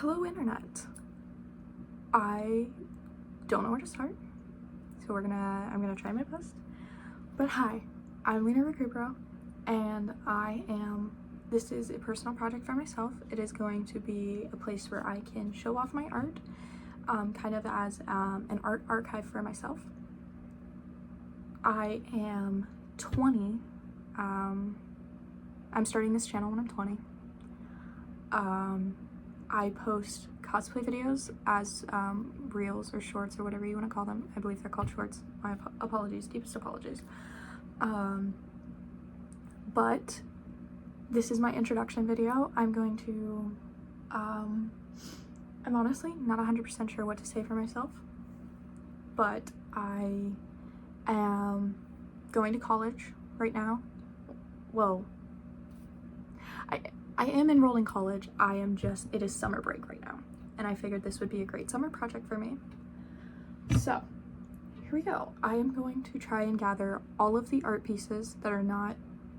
Hello internet. I don't know where to start, so I'm gonna try my best. But hi, I'm Lina Recupero, and this is a personal project for myself. It is going to be a place where I can show off my art, kind of as an art archive for myself. I am 20. I'm starting this channel when I'm 20. I post cosplay videos as reels or shorts or whatever you want to call them. I believe they're called shorts. My apologies, deepest apologies. But this is my introduction video. I'm honestly not 100% sure what to say for myself, but I am going to college right now. Well, I am enrolled in college. It is summer break right now, and I figured this would be a great summer project for me. So here we go. I am going to try and gather all of the art pieces that are not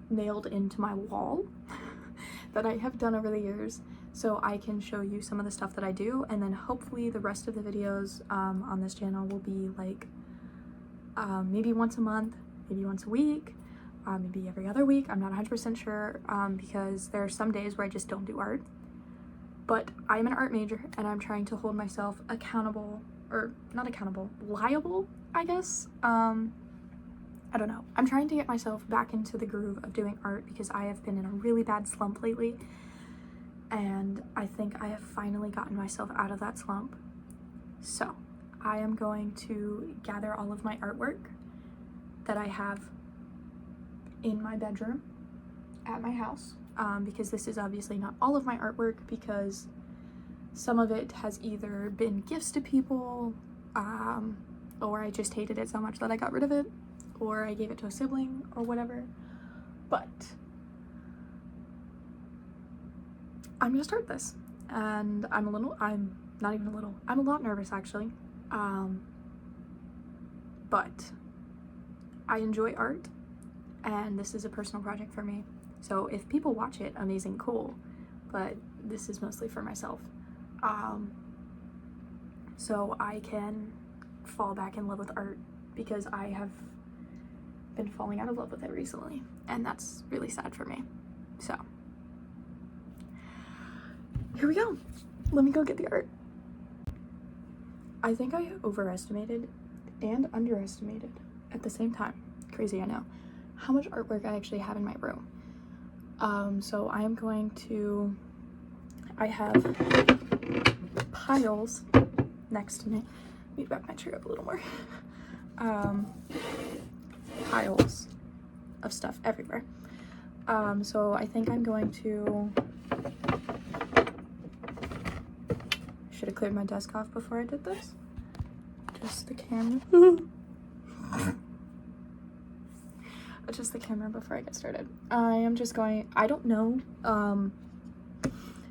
nailed into my wall that I have done over the years, so I can show you some of the stuff that I do, and then hopefully the rest of the videos on this channel will be like maybe once a month, maybe once a week, maybe every other week. I'm not 100% sure because there are some days where I just don't do art. But I'm an art major, and I'm trying to hold myself accountable, or not accountable, liable, I guess. I don't know. I'm trying to get myself back into the groove of doing art because I have been in a really bad slump lately, and I think I have finally gotten myself out of that slump. So I am going to gather all of my artwork that I have in my bedroom at my house, because this is obviously not all of my artwork, because some of it has either been gifts to people, or I just hated it so much that I got rid of it, or I gave it to a sibling or whatever. But I'm gonna start this, and I'm a lot nervous actually, but I enjoy art, and this is a personal project for me. So if people watch it, amazing, cool, but this is mostly for myself. So I can fall back in love with art, because I have been falling out of love with it recently, and that's really sad for me. So here we go. Let me go get the art. I think I overestimated and underestimated at the same time. Crazy, I know. How much artwork I actually have in my room. So I have piles next to me. Let me back my chair up a little more. Piles of stuff everywhere. So I think I'm going to, should have cleared my desk off before I did this. Adjust the camera. Adjust the camera before I get started. I don't know,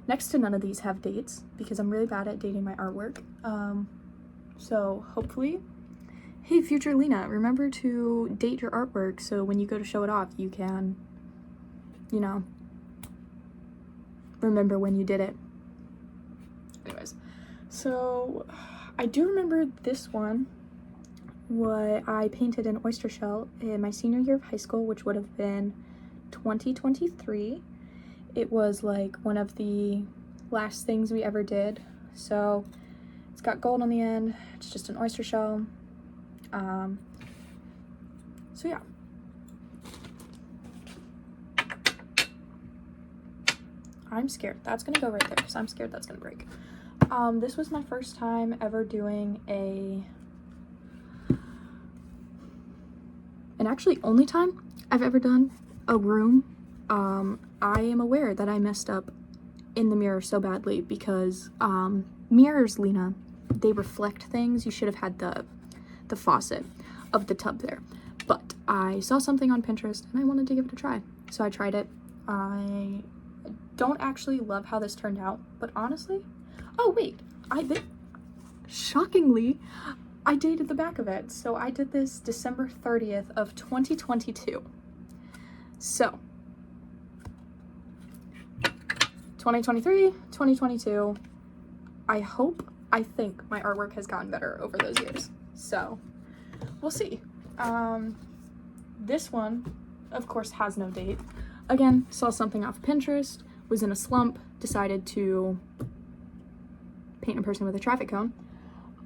next to none of these have dates, because I'm really bad at dating my artwork. So hopefully, hey future Lina, remember to date your artwork, so when you go to show it off, you can, you know, remember when you did it. Anyways, so I do remember this one. What I painted an oyster shell in my senior year of high school, which would have been 2023. It was like one of the last things we ever did. So it's got gold on the end. It's just an oyster shell. So yeah. I'm scared. That's gonna go right there, because I'm scared that's gonna break. This was my first time ever doing and actually only time I've ever done a room. I am aware that I messed up in the mirror so badly, because mirrors, Lina, they reflect things. You should have had the faucet of the tub there. But I saw something on Pinterest and I wanted to give it a try, so I tried it. I don't actually love how this turned out, but honestly, oh wait, shockingly, I dated the back of it. So I did this December 30th of 2022. So 2023, 2022, I think my artwork has gotten better over those years. So we'll see. This one, of course, has no date. Again, saw something off Pinterest, was in a slump, decided to paint a person with a traffic cone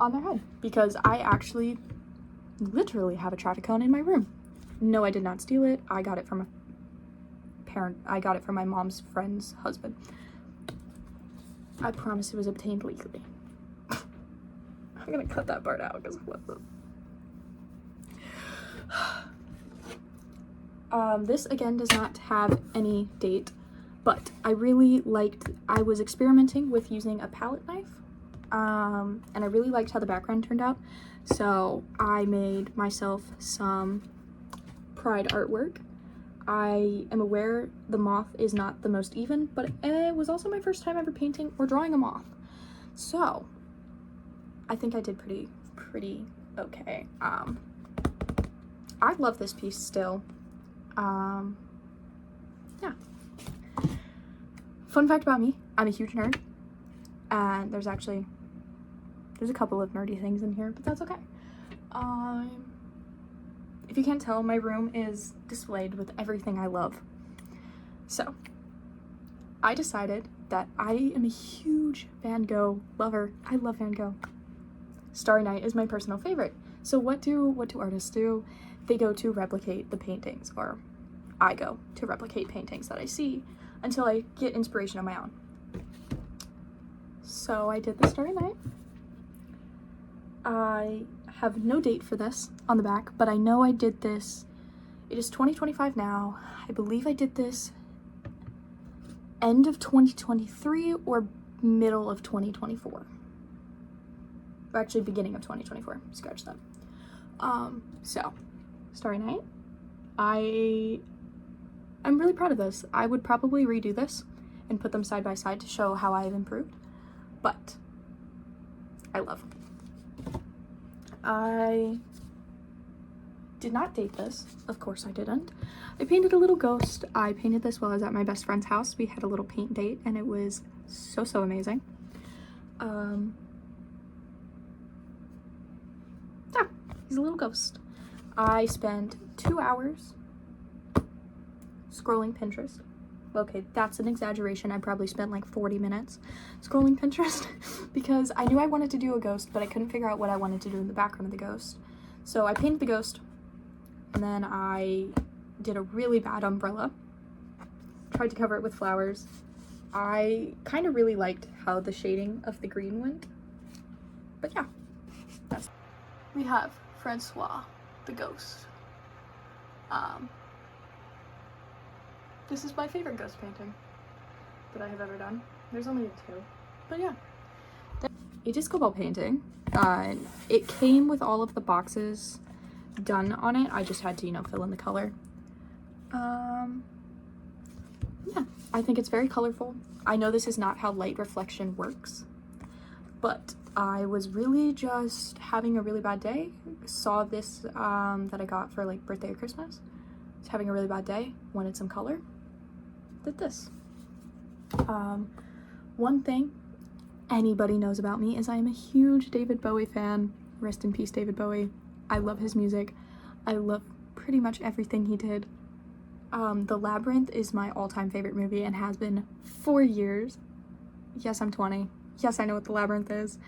on their head because I actually literally have a traffic cone in my room. No, I did not steal it. I got it from a parent. I got it from my mom's friend's husband. I promise it was obtained legally. I'm gonna cut that part out because this again does not have any date, but I really liked, I was experimenting with using a palette knife, and I really liked how the background turned out, so I made myself some Pride artwork. I am aware the moth is not the most even, but it was also my first time ever painting or drawing a moth, so I think I did pretty okay. I love this piece still. Yeah. Fun fact about me, I'm a huge nerd, and there's a couple of nerdy things in here, but that's okay. If you can't tell, my room is displayed with everything I love. So, I decided that I am a huge Van Gogh lover. I love Van Gogh. Starry Night is my personal favorite. So what do artists do? They go to replicate the paintings, or I go to replicate paintings that I see until I get inspiration on my own. So I did the Starry Night. I have no date for this on the back, but I know I did this. It is 2025 now. I believe I did this end of 2023 or middle of 2024. Or actually beginning of 2024. Scratch that. So Starry Night. I'm really proud of this. I would probably redo this and put them side by side to show how I have improved, but I love them. I did not date this. Of course I didn't. I painted a little ghost. I painted this while I was at my best friend's house. We had a little paint date and it was so amazing. Yeah, he's a little ghost. I spent 2 hours scrolling Pinterest. Okay, that's an exaggeration. I probably spent like 40 minutes scrolling Pinterest because I knew I wanted to do a ghost, but I couldn't figure out what I wanted to do in the background of the ghost. So I painted the ghost, and then I did a really bad umbrella. Tried to cover it with flowers. I kind of really liked how the shading of the green went. But yeah, we have Francois, the ghost. This is my favorite ghost painting that I have ever done. There's only 2, but yeah. A disco ball painting. It came with all of the boxes done on it. I just had to, fill in the color. Yeah, I think it's very colorful. I know this is not how light reflection works, but I was really just having a really bad day. Saw this that I got for like birthday or Christmas. Was having a really bad day, wanted some color. Did this. One thing anybody knows about me is I am a huge David Bowie fan. Rest in peace, David Bowie. I love his music. I love pretty much everything he did. The Labyrinth is my all-time favorite movie and has been for years. Yes, I'm 20. Yes, I know what The Labyrinth is.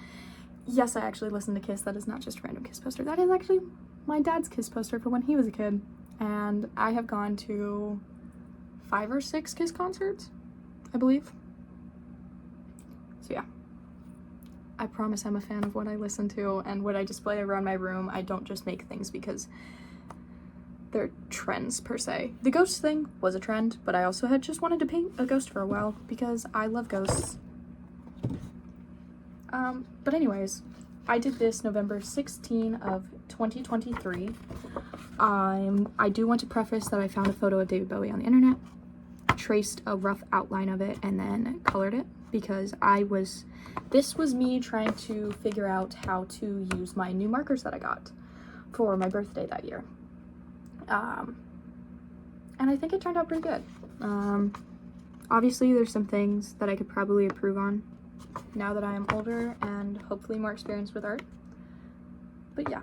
Yes, I actually listen to Kiss. That is not just a random Kiss poster. That is actually my dad's Kiss poster for when he was a kid. And I have gone to 5 or 6 Kiss concerts, I believe. So yeah, I promise I'm a fan of what I listen to and what I display around my room. I don't just make things because they're trends per se. The ghost thing was a trend, but I also had just wanted to paint a ghost for a while because I love ghosts. But anyways, I did this November 16 of 2023. I do want to preface that I found a photo of David Bowie on the internet, traced a rough outline of it, and then colored it because this was me trying to figure out how to use my new markers that I got for my birthday that year. And I think it turned out pretty good. Obviously there's some things that I could probably improve on, now that I am older and hopefully more experienced with art. But yeah.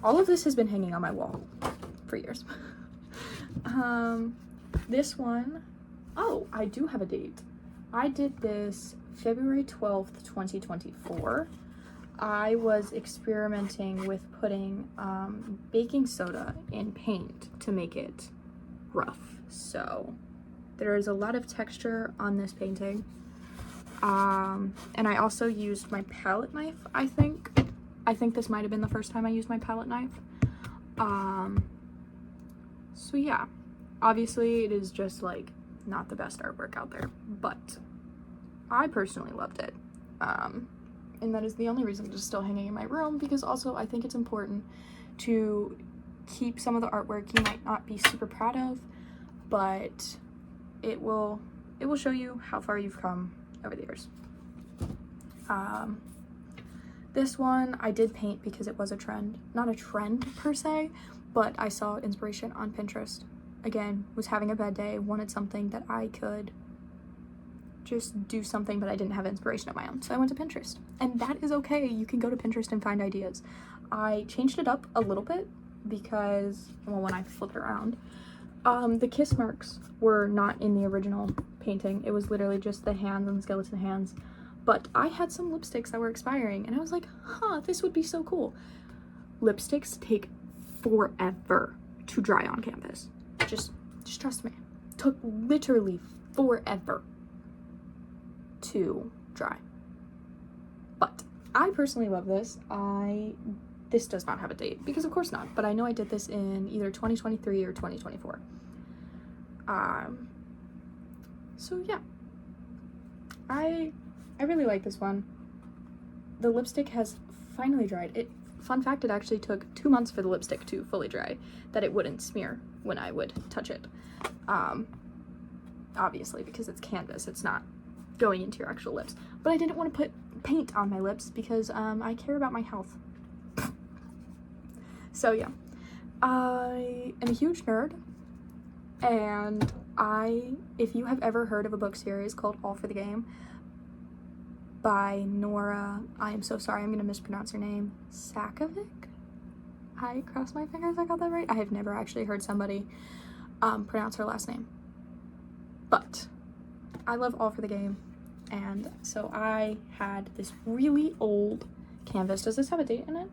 All of this has been hanging on my wall for years. This one, oh, I do have a date. I did this February 12th, 2024. I was experimenting with putting baking soda in paint to make it rough. So there is a lot of texture on this painting. And I also used my palette knife, I think. I think this might have been the first time I used my palette knife. So yeah, obviously it is just like not the best artwork out there, but I personally loved it. And that is the only reason it's still hanging in my room, because also I think it's important to keep some of the artwork you might not be super proud of, but it will show you how far you've come over the years. This one I did paint because it was a trend. Not a trend per se, but I saw inspiration on Pinterest. Again, was having a bad day, wanted something that I could just do something, but I didn't have inspiration of my own. So I went to Pinterest, and that is okay. You can go to Pinterest and find ideas. I changed it up a little bit because, well, when I flip it around, the kiss marks were not in the original painting. It was literally just the hands and the skeleton hands. But I had some lipsticks that were expiring, and I was like, huh, this would be so cool. Lipsticks take forever to dry on canvas. Just trust me. Took literally forever to dry. But I personally love this. This does not have a date, because of course not, but I know I did this in either 2023 or 2024. So yeah. I really like this one. The lipstick has finally dried. Fun fact, it actually took 2 months for the lipstick to fully dry, that it wouldn't smear when I would touch it. Obviously, because it's canvas, it's not going into your actual lips. But I didn't want to put paint on my lips because I care about my health. So yeah, I am a huge nerd, and if you have ever heard of a book series called All for the Game by Nora, I am so sorry, I'm going to mispronounce her name, Sakovic? I cross my fingers I got that right. I have never actually heard somebody pronounce her last name. But I love All for the Game, and so I had this really old canvas. Does this have a date in it?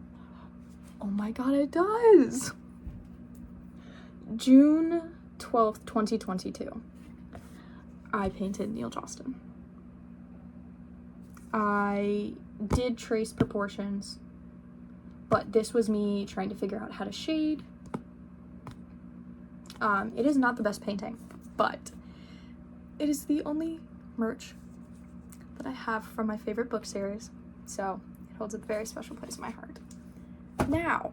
Oh my god, it does! June 12th, 2022. I painted Neil Johnston. I did trace proportions, but this was me trying to figure out how to shade. It is not the best painting, but it is the only merch that I have from my favorite book series, so it holds a very special place in my heart. Now,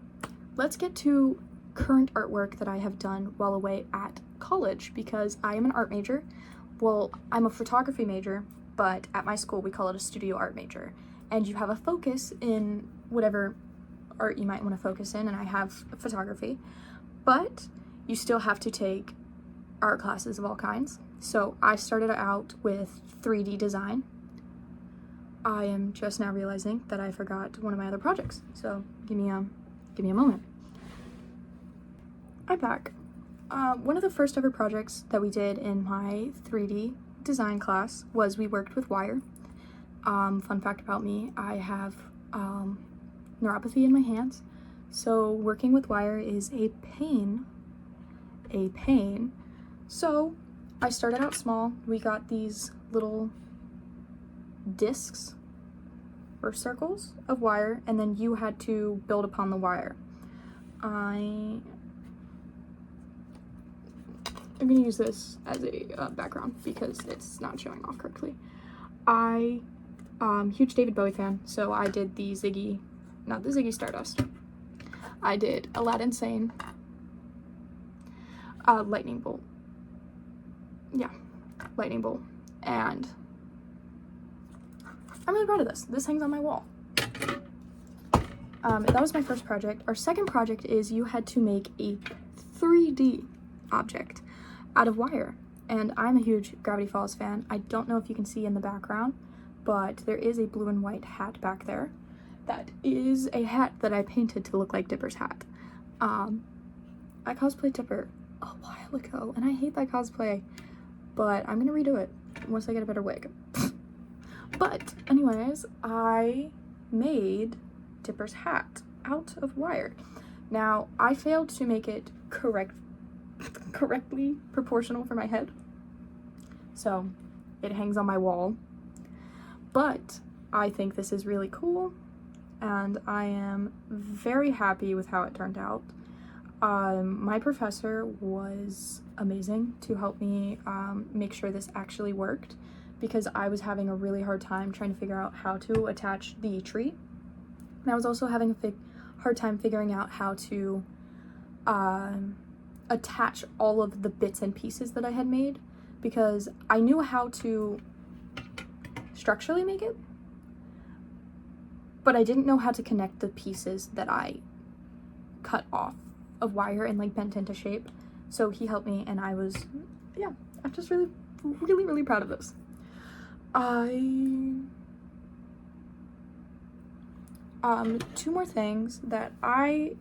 let's get to current artwork that I have done while away at college, because I am an art major. Well, I'm a photography major, but at my school we call it a studio art major, and you have a focus in whatever art you might want to focus in, and I have photography, but you still have to take art classes of all kinds. So I started out with 3D design. I am just now realizing that I forgot one of my other projects, so give me a moment. I'm back. One of the first ever projects that we did in my 3D design class was we worked with wire. Fun fact about me, I have neuropathy in my hands, so working with wire is a pain. So I started out small. We got these little discs or circles of wire, and then you had to build upon the wire. I'm gonna use this as a background because it's not showing off correctly. Huge David Bowie fan, so I did the not the Ziggy Stardust. I did Aladdin Sane, Lightning Bolt. Yeah, Lightning Bolt. And I'm really proud of this. This hangs on my wall. That was my first project. Our second project is you had to make a 3D object out of wire. and I'm a huge Gravity Falls fan. I don't know if you can see in the background, but there is a blue and white hat back there. That is a hat that I painted to look like Dipper's hat. I cosplayed Dipper a while ago, and I hate that cosplay, but I'm gonna redo it once I get a better wig. But anyways, I made Dipper's hat out of wire. Now, I failed to make it correctly proportional for my head, so it hangs on my wall, but I think this is really cool, and I am very happy with how it turned out. My professor was amazing to help me make sure this actually worked, because I was having a really hard time trying to figure out how to attach the tree, and I was also having a hard time figuring out how to attach all of the bits and pieces that I had made, because I knew how to structurally make it, but I didn't know how to connect the pieces that I cut off of wire and like bent into shape. So he helped me, and I was, yeah, I'm just really, really, really proud of this. Two more things that I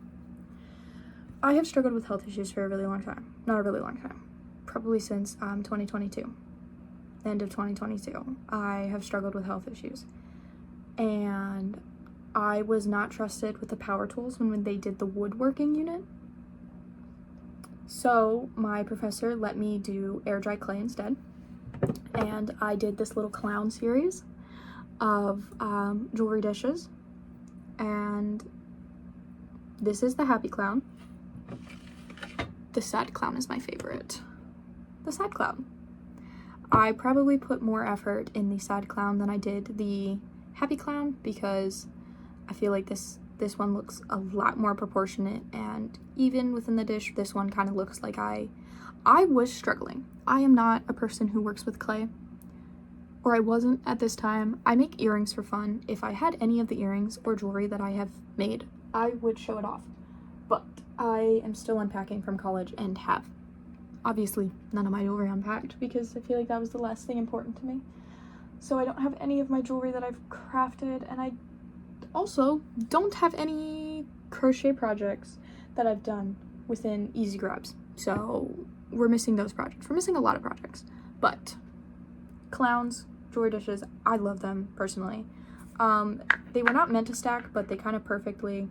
have struggled with health issues for a really long time. Not a really long time. Probably since 2022. End of 2022. I have struggled with health issues. And I was not trusted with the power tools when they did the woodworking unit. So my professor let me do air dry clay instead. And I did this little clown series of jewelry dishes. And this is the happy clown. The sad clown is my favorite. The sad clown. I probably put more effort in the sad clown than I did the happy clown, because I feel like this one looks a lot more proportionate, and even within the dish, this one kind of looks like I was struggling. I am not a person who works with clay, or I wasn't at this time. I make earrings for fun. If I had any of the earrings or jewelry that I have made, I would show it off. But I am still unpacking from college and have obviously none of my jewelry unpacked, because I feel like that was the last thing important to me. So I don't have any of my jewelry that I've crafted, and I also don't have any crochet projects that I've done within Easy Grabs. So we're missing those projects. We're missing a lot of projects. But clowns, jewelry dishes, I love them personally. They were not meant to stack, but they kind of perfectly...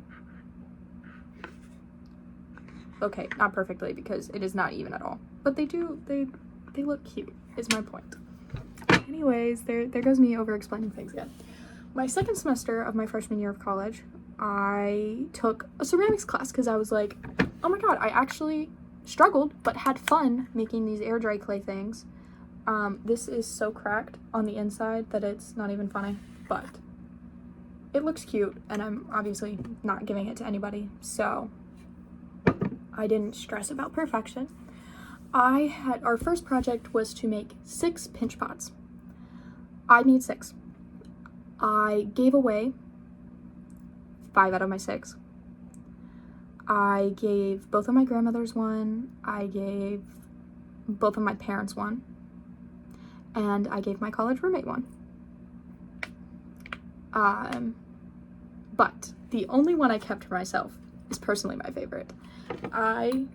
Okay, not perfectly, because it is not even at all. But they look cute, is my point. Anyways, there goes me over explaining things again. My second semester of my freshman year of college, I took a ceramics class, because I was like, oh my god, I actually struggled, but had fun making these air dry clay things. This is so cracked on the inside that it's not even funny, but it looks cute, and I'm obviously not giving it to anybody, so I didn't stress about perfection. Our first project was to make 6 pinch pots. I made 6. I gave away 5 out of my 6. I gave both of my grandmothers one, I gave both of my parents one, and I gave my college roommate one. But the only one I kept for myself is personally my favorite. I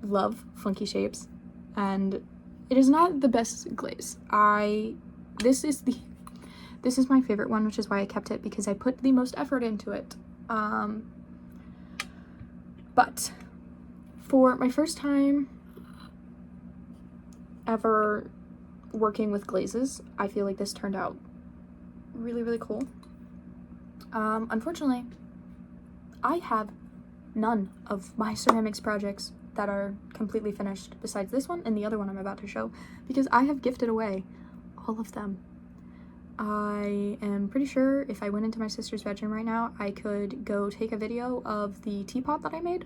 love funky shapes, and it is not the best glaze. This is my favorite one, which is why I kept it, because I put the most effort into it. But for my first time ever working with glazes, I feel like this turned out really, really cool. Unfortunately, I have none of my ceramics projects that are completely finished besides this one and the other one I'm about to show, because I have gifted away all of them. I am pretty sure if I went into my sister's bedroom right now, I could go take a video of the teapot that I made,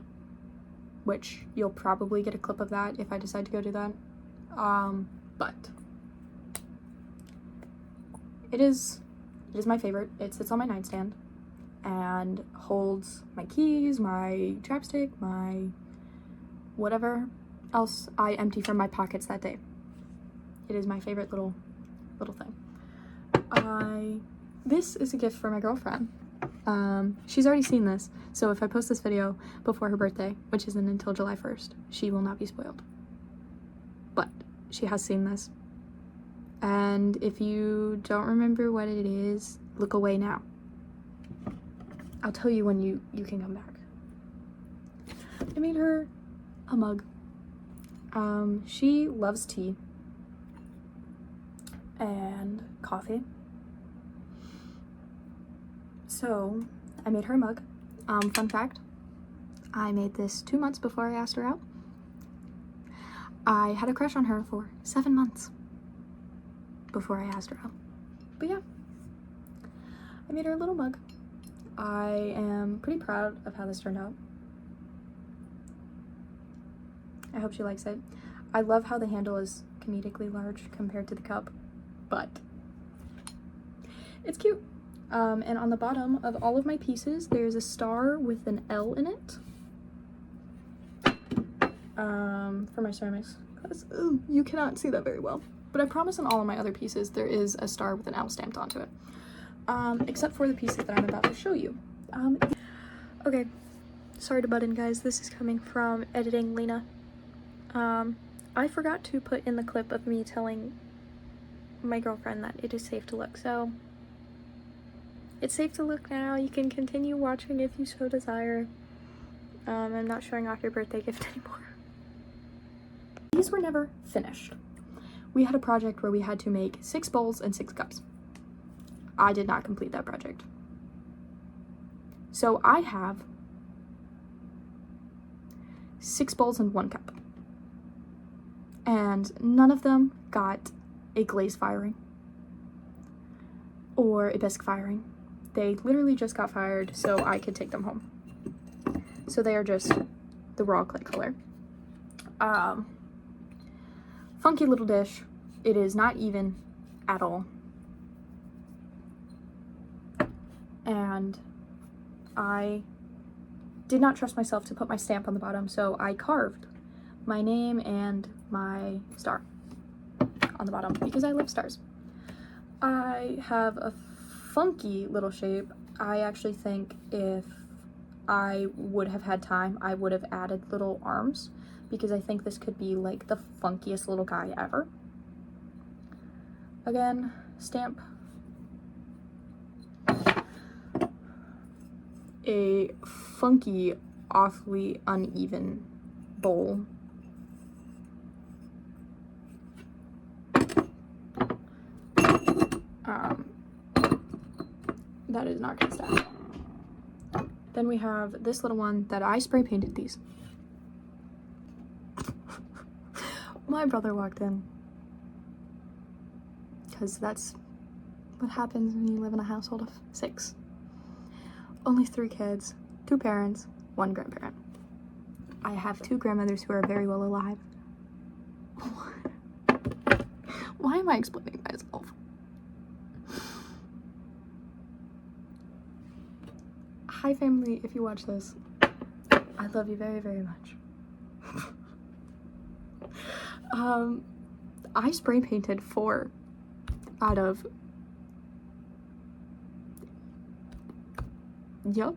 which you'll probably get a clip of that if I decide to go do that. But it is my favorite. It sits on my nightstand and holds my keys, my chapstick, my whatever else I empty from my pockets that day. It is my favorite little thing. This is a gift for my girlfriend. She's already seen this, so if I post this video before her birthday, which isn't until July 1st, she will not be spoiled. But she has seen this. And if you don't remember what it is, look away now. I'll tell you when you can come back. I made her a mug. She loves tea and coffee. So I made her a mug. Fun fact, I made this 2 months before I asked her out. I had a crush on her for 7 months before I asked her out. But yeah, I made her a little mug. I am pretty proud of how this turned out. I hope she likes it. I love how the handle is comedically large compared to the cup, but it's cute. And on the bottom of all of my pieces, there's a star with an L in it. For my ceramics, because you cannot see that very well. But I promise on all of my other pieces, there is a star with an L stamped onto it. Except for the pieces that I'm about to show you. Okay, sorry to butt in, guys. This is coming from editing Lina. I forgot to put in the clip of me telling my girlfriend that it is safe to look, so it's safe to look now. You can continue watching if you so desire. I'm not showing off your birthday gift anymore. These were never finished. We had a project where we had to make 6 bowls and 6 cups. I did not complete that project. So I have 6 bowls and 1 cup. And none of them got a glaze firing or a bisque firing. They literally just got fired so I could take them home. So they are just the raw clay color. Funky little dish. It is not even at all. And I did not trust myself to put my stamp on the bottom, so I carved my name and my star on the bottom because I love stars. I have a funky little shape. I actually think if I would have had time, I would have added little arms because I think this could be like the funkiest little guy ever. Again, stamp. A funky, awfully uneven bowl. That is not gonna stack. Then we have this little one that I spray painted these. My brother walked in. Because that's what happens when you live in a household of 6. Only 3 kids, 2 parents, 1 grandparent. I have 2 grandmothers who are very well alive. Why am I explaining myself? Hi family, if you watch this, I love you very, very much. I spray painted 4 out of, yep,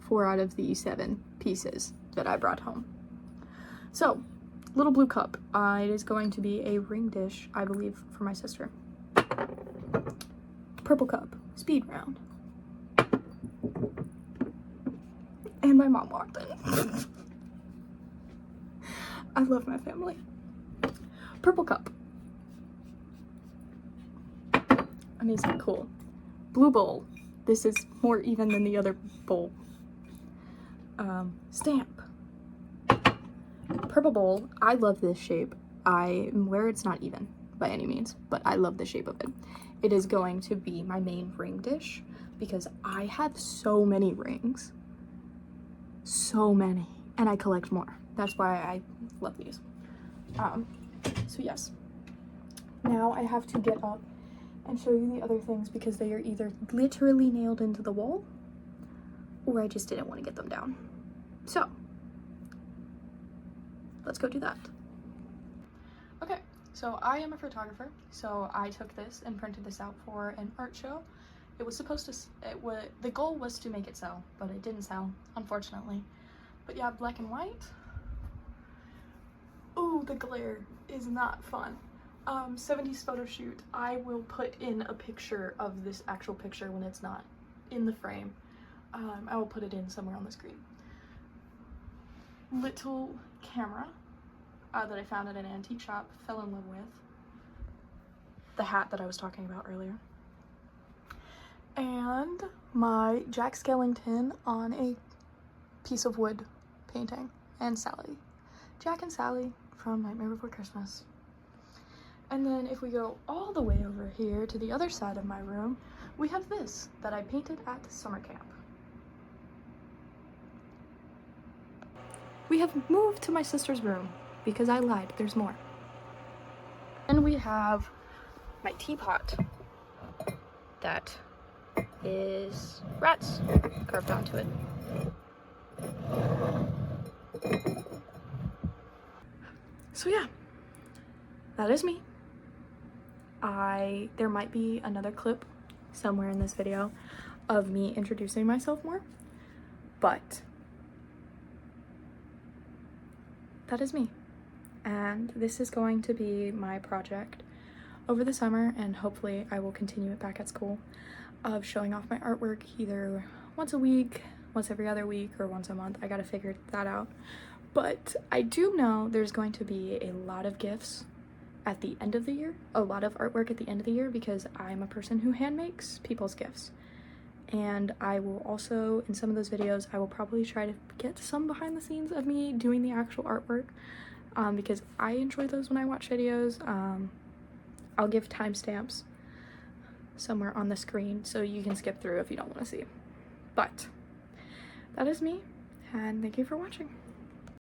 4 out of the 7 pieces that I brought home. So, little blue cup. It is going to be a ring dish, I believe, for my sister. Purple cup, speed round. And my mom walked in. I love my family. Purple cup. Amazing, cool. Blue bowl. This is more even than the other bowl. Stamp. Purple bowl. I love this shape. I'm aware it's not even by any means, but I love the shape of it. It is going to be my main ring dish because I have so many rings. So many. And I collect more. That's why I love these. So yes. Now I have to get up and show you the other things because they are either literally nailed into the wall or I just didn't want to get them down. So, let's go do that. Okay, so I am a photographer, so I took this and printed this out for an art show. It was supposed to, the goal was to make it sell, but it didn't sell, unfortunately. But yeah, black and white. Ooh, the glare is not fun. 70s photo shoot. I will put in a picture of this actual picture when it's not in the frame. I will put it in somewhere on the screen. Little camera that I found at an antique shop, fell in love with. The hat that I was talking about earlier. And my Jack Skellington on a piece of wood painting, and Sally. Jack and Sally from Nightmare Before Christmas. And then if we go all the way over here to the other side of my room, we have this that I painted at summer camp. We have moved to my sister's room because I lied, there's more. And we have my teapot that is rats carved onto it. So yeah, that is me. There might be another clip somewhere in this video of me introducing myself more, but that is me. And this is going to be my project over the summer, and hopefully I will continue it back at school, of showing off my artwork either once a week, once every other week, or once a month. I gotta figure that out. But I do know there's going to be a lot of gifts at the end of the year, a lot of artwork at the end of the year, because I'm a person who hand makes people's gifts. And I will also, in some of those videos, I will probably try to get some behind the scenes of me doing the actual artwork, because I enjoy those when I watch videos. I'll give timestamps somewhere on the screen so you can skip through if you don't want to see. But that is me, and thank you for watching.